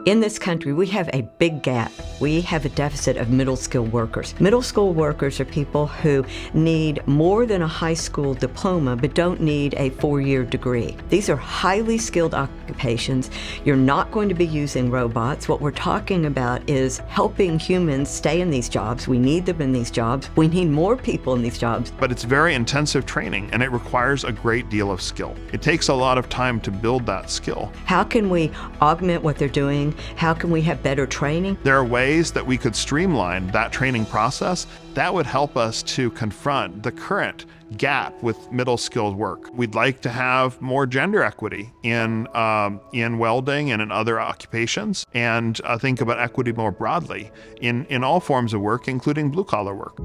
In this country, we have a big gap. We have a deficit of middle skilled workers. Middle school workers are people who need more than a high school diploma but don't need a 4-year degree. These are highly skilled occupations. You're not going to be using robots. What we're talking about is helping humans stay in these jobs. We need them in these jobs. We need more people in these jobs. But it's very intensive training, and it requires a great deal of skill. It takes a lot of time to build that skill. How can we augment what they're doing? How can we have better training? There are ways that we could streamline that training process that would help us to confront the current gap with middle skilled work. We'd like to have more gender equity in welding and in other occupations, and think about equity more broadly in all forms of work, including blue collar work.